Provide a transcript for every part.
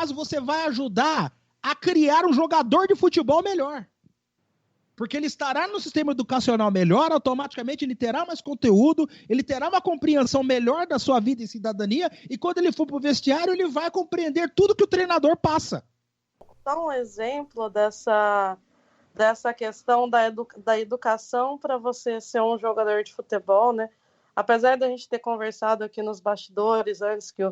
caso, você vai ajudar a criar um jogador de futebol melhor. Porque ele estará no sistema educacional melhor, automaticamente ele terá mais conteúdo, ele terá uma compreensão melhor da sua vida e cidadania, e quando ele for para o vestiário, ele vai compreender tudo que o treinador passa. Dá um exemplo dessa questão da educação para você ser um jogador de futebol, né? Apesar da gente ter conversado aqui nos bastidores antes que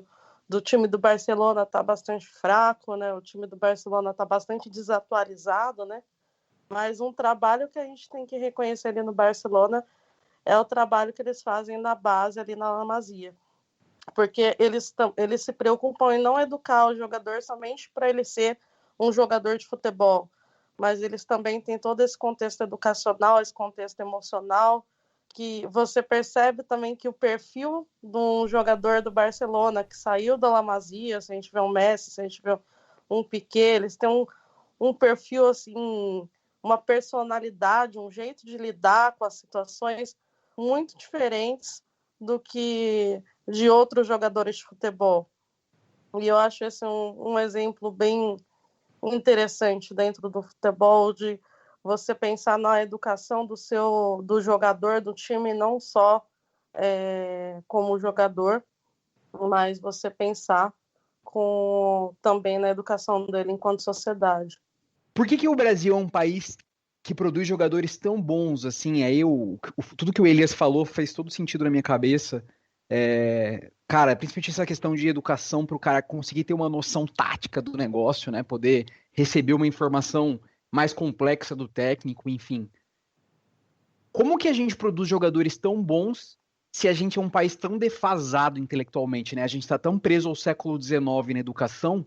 do time do Barcelona está bastante fraco, né? O time do Barcelona está bastante desatualizado, né? Mas um trabalho que a gente tem que reconhecer ali no Barcelona é o trabalho que eles fazem na base ali na La Masia. Porque eles se preocupam em não educar o jogador somente para ele ser um jogador de futebol, mas eles também têm todo esse contexto educacional, esse contexto emocional, que você percebe também que o perfil de um jogador do Barcelona que saiu da La Masia, se a gente vê um Messi, se a gente vê um Piqué, eles têm um perfil assim, uma personalidade, um jeito de lidar com as situações muito diferentes do que de outros jogadores de futebol. E eu acho esse um exemplo bem interessante dentro do futebol, de você pensar na educação do jogador, do time, não só como jogador, mas você pensar também na educação dele enquanto sociedade. Por que o Brasil é um país que produz jogadores tão bons assim? Aí tudo que o Elias falou fez todo sentido na minha cabeça. Cara, principalmente essa questão de educação para o cara conseguir ter uma noção tática do negócio, né? Poder receber uma informação mais complexa do técnico, enfim. Como que a gente produz jogadores tão bons se a gente é um país tão defasado intelectualmente, né? A gente está tão preso ao século XIX na educação.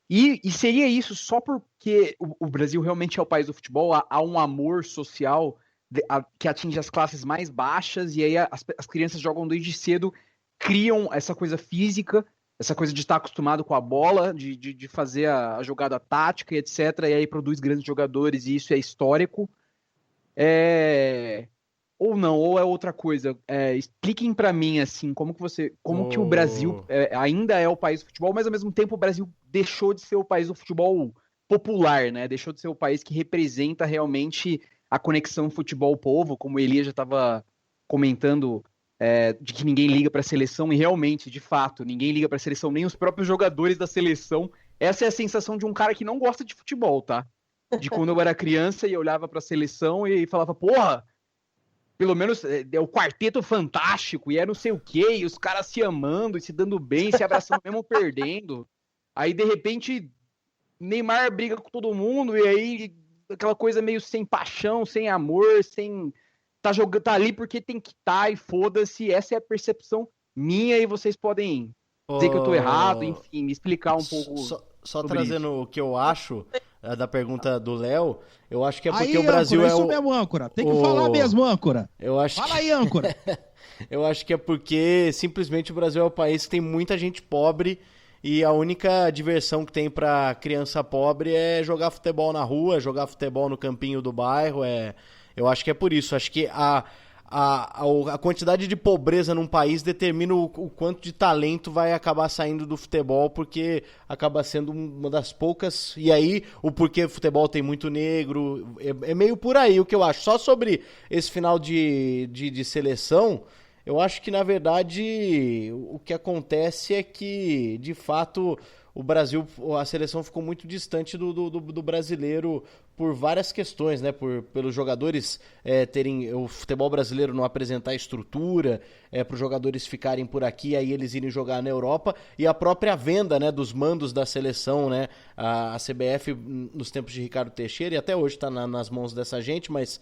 E seria isso só porque o Brasil realmente é o país do futebol? Há um amor social que atinge as classes mais baixas, e aí as crianças jogam desde cedo, criam essa coisa física, essa coisa de estar acostumado com a bola, de fazer a jogada tática e etc. E aí produz grandes jogadores, e isso é histórico. Ou não, ou é outra coisa. Expliquem para mim, assim, como que o Brasil ainda é o país do futebol, mas ao mesmo tempo o Brasil deixou de ser o país do futebol popular, né? Deixou de ser o país que representa realmente a conexão futebol-povo, como o Elias já estava comentando, de que ninguém liga para a seleção, e realmente, de fato, ninguém liga para a seleção, nem os próprios jogadores da seleção. Essa é a sensação de um cara que não gosta de futebol, tá? De quando eu era criança e eu olhava para a seleção e falava, porra, pelo menos é o quarteto fantástico, e é não sei o quê, e os caras se amando, e se dando bem, se abraçando mesmo perdendo. Aí, de repente, Neymar briga com todo mundo, e aí aquela coisa meio sem paixão, sem amor, sem... Tá ali porque tem que estar, e foda-se. Essa é a percepção minha, e vocês podem dizer que eu tô errado, enfim, me explicar um pouco. Só trazendo isso. O que eu acho da pergunta do Léo, eu acho que é porque aí, o Brasil âncora, isso mesmo, âncora. Tem que falar mesmo, âncora. Fala aí, âncora. Eu acho que é porque simplesmente o Brasil é um país que tem muita gente pobre, e a única diversão que tem pra criança pobre é jogar futebol na rua, jogar futebol no campinho do bairro. Eu acho que é por isso. Acho que a quantidade de pobreza num país determina o quanto de talento vai acabar saindo do futebol, porque acaba sendo uma das poucas. E aí, o porquê o futebol tem muito negro, é meio por aí o que eu acho. Só sobre esse final de seleção, eu acho que, na verdade, o que acontece é que, de fato, o Brasil, a seleção ficou muito distante do brasileiro por várias questões, né? Pelos jogadores terem o futebol brasileiro não apresentar estrutura, para os jogadores ficarem por aqui, aí eles irem jogar na Europa, e a própria venda, né, dos mandos da seleção, né? A CBF, nos tempos de Ricardo Teixeira, e até hoje está nas mãos dessa gente, mas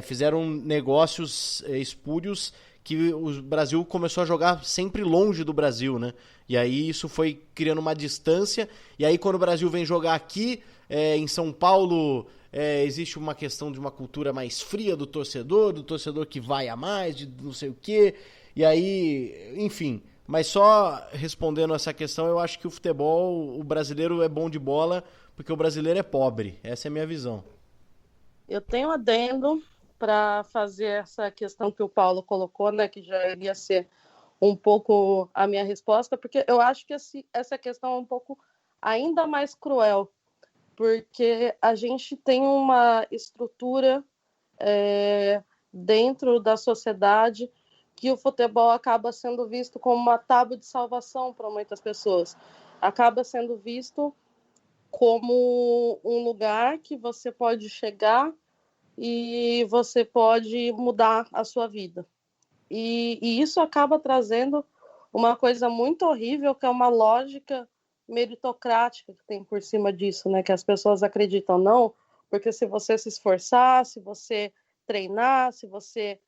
fizeram negócios espúrios que o Brasil começou a jogar sempre longe do Brasil, né? E aí isso foi criando uma distância, e aí quando o Brasil vem jogar aqui, em São Paulo, existe uma questão de uma cultura mais fria do torcedor que vai a mais, de não sei o quê, e aí, enfim. Mas só respondendo essa questão, eu acho que o futebol, o brasileiro é bom de bola, porque o brasileiro é pobre. Essa é a minha visão. Eu tenho adendo para fazer essa questão que o Paulo colocou, né, que já iria ser um pouco a minha resposta, porque eu acho que essa questão é um pouco ainda mais cruel, porque a gente tem uma estrutura dentro da sociedade que o futebol acaba sendo visto como uma tábua de salvação para muitas pessoas. Acaba sendo visto como um lugar que você pode chegar e você pode mudar a sua vida. E isso acaba trazendo uma coisa muito horrível, que é uma lógica meritocrática que tem por cima disso, né? Que as pessoas acreditam, não, porque se você se esforçar, se você treinar, se você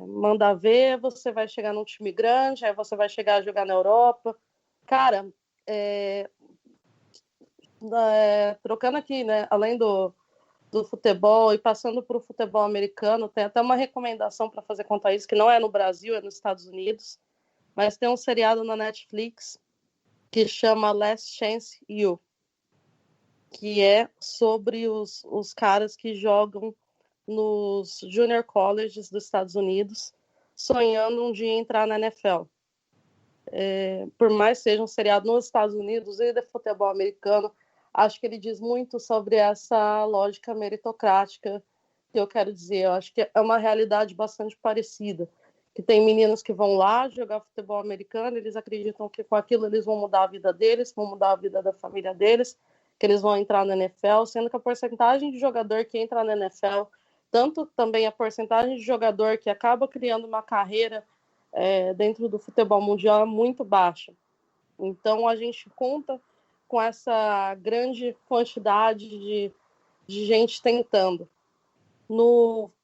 mandar ver, você vai chegar num time grande, aí você vai chegar a jogar na Europa. Cara, trocando aqui, né? Além do futebol e passando para o futebol americano, tem até uma recomendação para fazer quanto a isso, que não é no Brasil, é nos Estados Unidos, mas tem um seriado na Netflix que chama Last Chance U, que é sobre os caras que jogam nos junior colleges dos Estados Unidos, sonhando um dia entrar na NFL. Por mais que seja um seriado nos Estados Unidos e de futebol americano, acho que ele diz muito sobre essa lógica meritocrática que eu quero dizer. Eu acho que é uma realidade bastante parecida, que tem meninos que vão lá jogar futebol americano, eles acreditam que com aquilo eles vão mudar a vida deles, vão mudar a vida da família deles, que eles vão entrar na NFL, sendo que a porcentagem de jogador que entra na NFL, tanto também a porcentagem de jogador que acaba criando uma carreira dentro do futebol mundial é muito baixa. Então a gente conta com essa grande quantidade de gente tentando.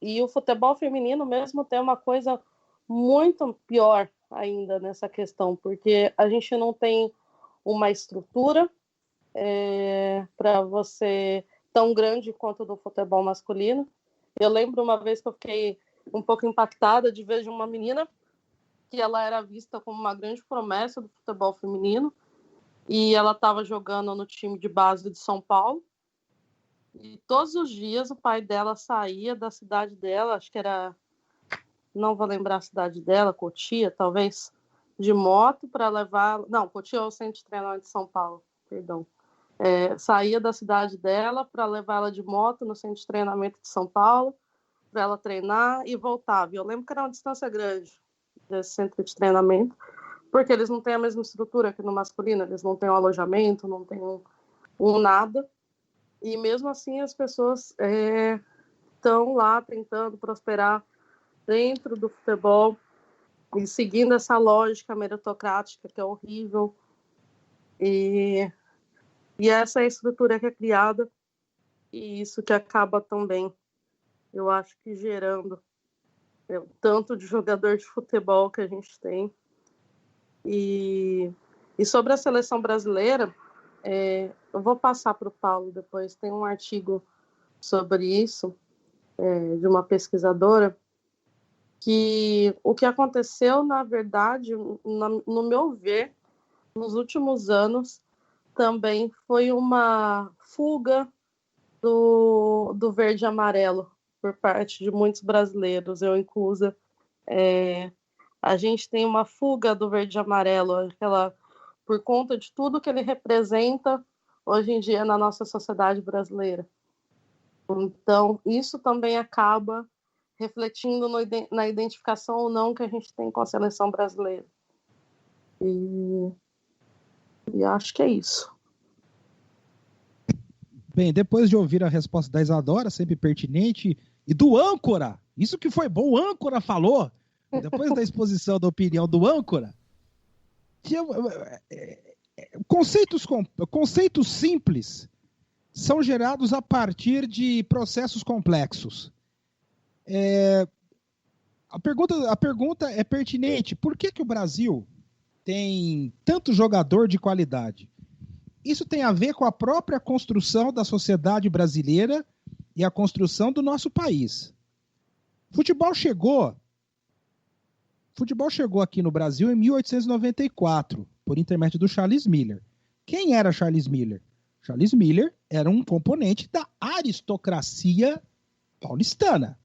E o futebol feminino mesmo tem uma coisa muito pior ainda nessa questão, porque a gente não tem uma estrutura para você tão grande quanto do futebol masculino. Eu lembro uma vez que eu fiquei um pouco impactada de ver uma menina que ela era vista como uma grande promessa do futebol feminino, e ela estava jogando no time de base de São Paulo, e todos os dias o pai dela saía da cidade dela, acho que era, não vou lembrar a cidade dela, Cotia, talvez, de moto para levar... Não, Cotia é o centro de treinamento de São Paulo, perdão. Saía da cidade dela para levar ela de moto no centro de treinamento de São Paulo, para ela treinar e voltava. E eu lembro que era uma distância grande desse centro de treinamento, porque eles não têm a mesma estrutura que no masculino, eles não têm um alojamento, não têm um nada, e mesmo assim as pessoas estão lá tentando prosperar dentro do futebol e seguindo essa lógica meritocrática que é horrível, e essa é a estrutura que é criada, e isso que acaba também, eu acho que gerando o tanto de jogador de futebol que a gente tem. E sobre a seleção brasileira, eu vou passar para o Paulo depois, tem um artigo sobre isso, de uma pesquisadora, que o que aconteceu, na verdade, no meu ver, nos últimos anos, também foi uma fuga do verde e amarelo por parte de muitos brasileiros, eu inclusa. A gente tem uma fuga do verde e amarelo, por conta de tudo que ele representa hoje em dia na nossa sociedade brasileira. Então, isso também acaba refletindo na identificação ou não que a gente tem com a seleção brasileira. E acho que é isso. Bem, depois de ouvir a resposta da Isadora, sempre pertinente, e do âncora, isso que foi bom, o âncora falou, depois da exposição da opinião do âncora, que conceitos simples são gerados a partir de processos complexos. A pergunta é pertinente. Por que o Brasil tem tanto jogador de qualidade? Isso tem a ver com a própria construção da sociedade brasileira e a construção do nosso país. Futebol chegou aqui no Brasil em 1894, por intermédio do Charles Miller. Quem era Charles Miller? Charles Miller era um componente da aristocracia paulistana.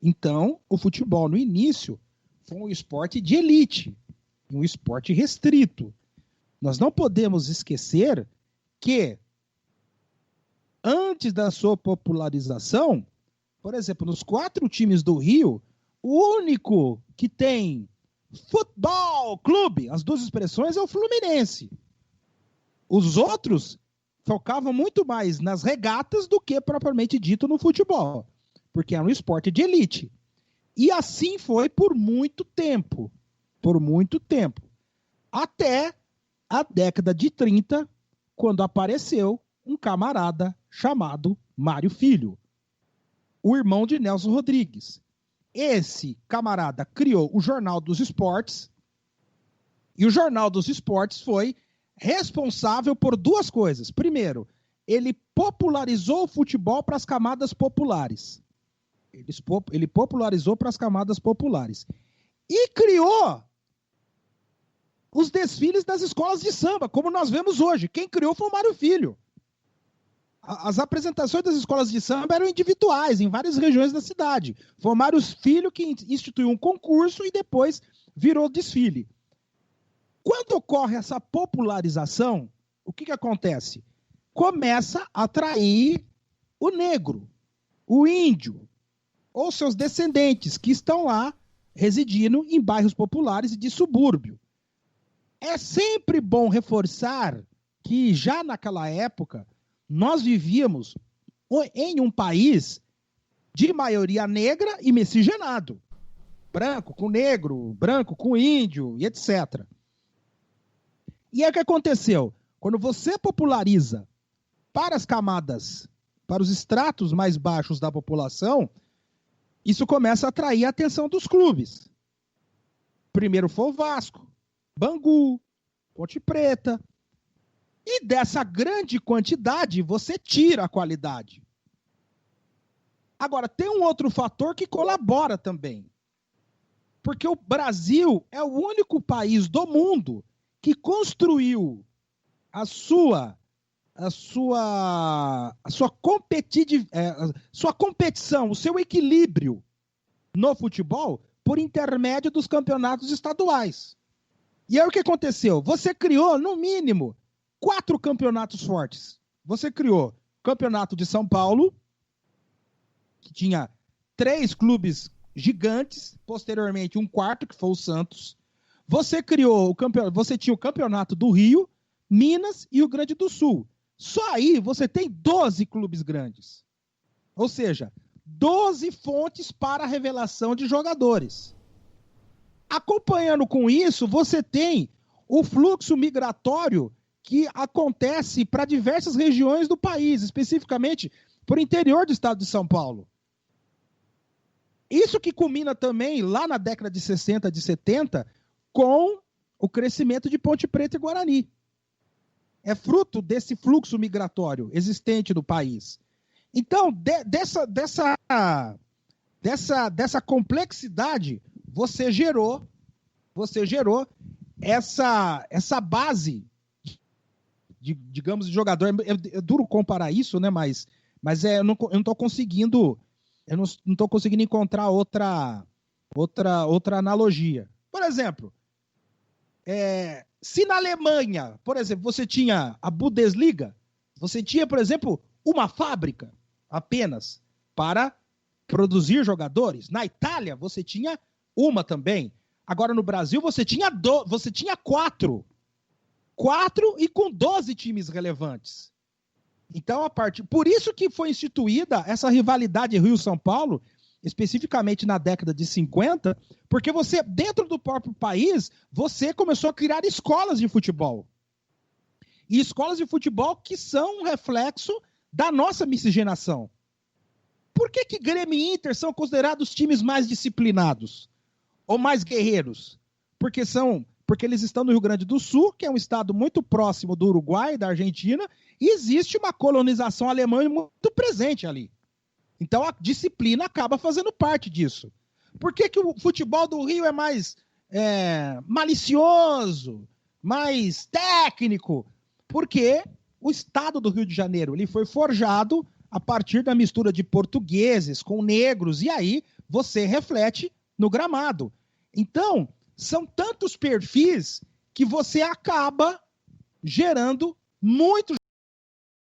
Então, o futebol, no início, foi um esporte de elite, um esporte restrito. Nós não podemos esquecer que, antes da sua popularização, por exemplo, nos 4 times do Rio, o único que tem futebol clube, as 2 expressões, é o Fluminense. Os outros focavam muito mais nas regatas do que propriamente dito no futebol, porque era um esporte de elite. E assim foi por muito tempo. Por muito tempo. Até a década de 30, quando apareceu um camarada chamado Mário Filho, o irmão de Nelson Rodrigues. Esse camarada criou o Jornal dos Esportes, e o Jornal dos Esportes foi responsável por 2 coisas. Primeiro, ele popularizou o futebol para as camadas populares. Ele popularizou para as camadas populares. E criou os desfiles das escolas de samba, como nós vemos hoje. Quem criou foi o Mário Filho. As apresentações das escolas de samba eram individuais, em várias regiões da cidade. Foi o Mário Filho que instituiu um concurso e depois virou desfile. Quando ocorre essa popularização, o que acontece? Começa a atrair o negro, o índio, ou seus descendentes, que estão lá residindo em bairros populares e de subúrbio. É sempre bom reforçar que, já naquela época, nós vivíamos em um país de maioria negra e miscigenado. Branco com negro, branco com índio e etc. E aí o que aconteceu? Quando você populariza para as camadas, para os estratos mais baixos da população, isso começa a atrair a atenção dos clubes. Primeiro foi o Vasco, Bangu, Ponte Preta. E dessa grande quantidade, você tira a qualidade. Agora, tem um outro fator que colabora também. Porque o Brasil é o único país do mundo que construiu a sua competição, o seu equilíbrio no futebol por intermédio dos campeonatos estaduais. E aí o que aconteceu? Você criou, no mínimo, 4 campeonatos fortes. Você criou o Campeonato de São Paulo, que tinha 3 clubes gigantes, posteriormente um 4º, que foi o Santos. Você tinha o Campeonato do Rio, Minas e o Rio Grande do Sul. Só aí você tem 12 clubes grandes. Ou seja, 12 fontes para a revelação de jogadores. Acompanhando com isso, você tem o fluxo migratório que acontece para diversas regiões do país, especificamente para o interior do estado de São Paulo. Isso que culmina também lá na década de 60, de 70, com o crescimento de Ponte Preta e Guarani. É fruto desse fluxo migratório existente no país. Então, dessa complexidade, você gerou essa base digamos, de jogador. É duro comparar isso, né? Mas eu não estou conseguindo encontrar outra analogia. Por exemplo, se na Alemanha, por exemplo, você tinha a Bundesliga, você tinha, por exemplo, uma fábrica apenas para produzir jogadores. Na Itália, você tinha uma também. Agora, no Brasil, você tinha 4. 4 e com 12 times relevantes. Então, por isso que foi instituída essa rivalidade Rio-São Paulo, especificamente na década de 50, porque você, dentro do próprio país, você começou a criar escolas de futebol. E escolas de futebol que são um reflexo da nossa miscigenação. Por que Grêmio e Inter são considerados times mais disciplinados? Ou mais guerreiros? Porque eles estão no Rio Grande do Sul, que é um estado muito próximo do Uruguai e da Argentina, e existe uma colonização alemã muito presente ali. Então a disciplina acaba fazendo parte disso. Por que o futebol do Rio é mais malicioso, mais técnico? Porque o estado do Rio de Janeiro ele foi forjado a partir da mistura de portugueses com negros, e aí você reflete no gramado. Então, são tantos perfis que você acaba gerando muitos